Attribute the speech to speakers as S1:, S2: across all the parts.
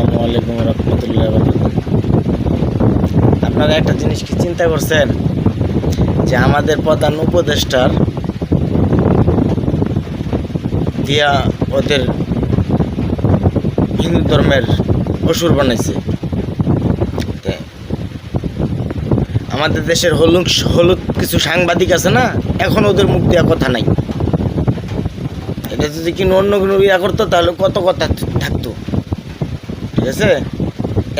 S1: আসসালামু আলাইকুম রহমতুল্লাহ। আপনারা একটা জিনিস কি চিন্তা করছেন যে আমাদের প্রধান উপদেষ্টার দিয়া ওদের হিন্দু ধর্মের অসুর বানাইছে। আমাদের দেশের হলুদ হলুদ কিছু সাংবাদিক আছে না, এখন ওদের মুখ দেওয়া কথা নাই। এটা যদি কিনো অন্য কোনো ইয়া করতো তাহলে কত কথা থাকতো। ঠিক আছে,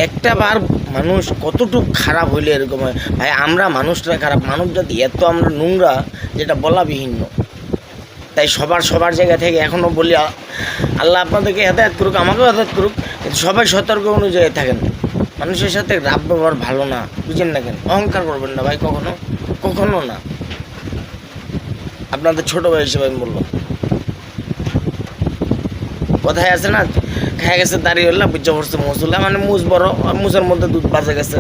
S1: একটা বার মানুষ কতটুকু খারাপ হইলে এরকম হয় ভাই। আমরা মানুষরা খারাপ, মানব জাতি এত আমরা নোংরা যেটা বলা বিহীন। তাই সবার জায়গা থেকে এখনও বলি আল্লাহ আপনাদেরকে হেদায়েত করুক, আমাকেও হেদায়েত করুক, কিন্তু সবাই সতর্ক অনুযায়ী থাকেন। মানুষের সাথে রাব ব্যবহার ভালো না, বুঝেন না কেন? অহংকার করবেন না ভাই, কখনো না। আপনাদের ছোটো ভাই হিসেবে আমি বললাম, কোথায় আছে না, খাই গেছে দাঁড়িয়ে হল্লা বুঝা পড়ছে মুসুল্লা, মানে মুস বড়, মুসের মধ্যে দুধ বাজে গেছে।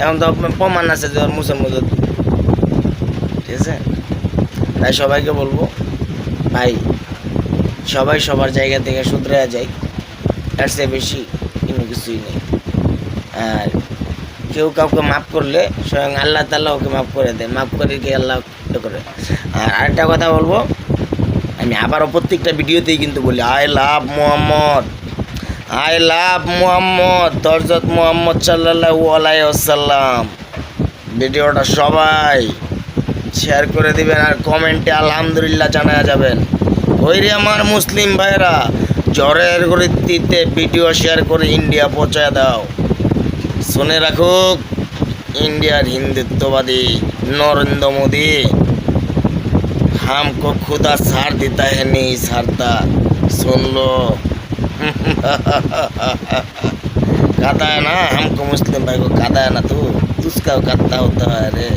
S1: এখন তো প্রমাণ আছে যে মুসের মধ্যে দুধ। ঠিক আছে, তাই সবাইকে বলবো ভাই, সবাই সবার জায়গা থেকে শুধরে যায়, তার চেয়ে বেশি কোনো কিছুই নেই। আর কেউ কাউকে মাফ করলে স্বয়ং আল্লাহ তাআলা ওকে মাফ করে দেয়, মাফ করে কি আল্লাহ করে। আর আরেকটা কথা বলবো, আমি আবারও প্রত্যেকটা ভিডিওতেই কিন্তু বলি I love Muhammad, I love Muhammad, হযরত মুহাম্মদ সাল্লাল্লাহু আলাইহি ওয়াসাল্লাম। ভিডিওটা সবাই শেয়ার করে দিবেন আর কমেন্টে আলহামদুলিল্লাহ জানায়া যাবেন। ওইরে আমার মুসলিম ভাইরা, জ্বরের গতিতে ভিডিও শেয়ার করে ইন্ডিয়া পৌঁছায় দাও। শুনে রাখুক इंडियार हिंदुत्ववादी नरेंद्र मोदी, हमको खुदा साथ देता है नहीं सारता, सुन लो। कहता है ना हमको मुस्लिम भाई को, कहता है ना तू उसका कहता होता है रे।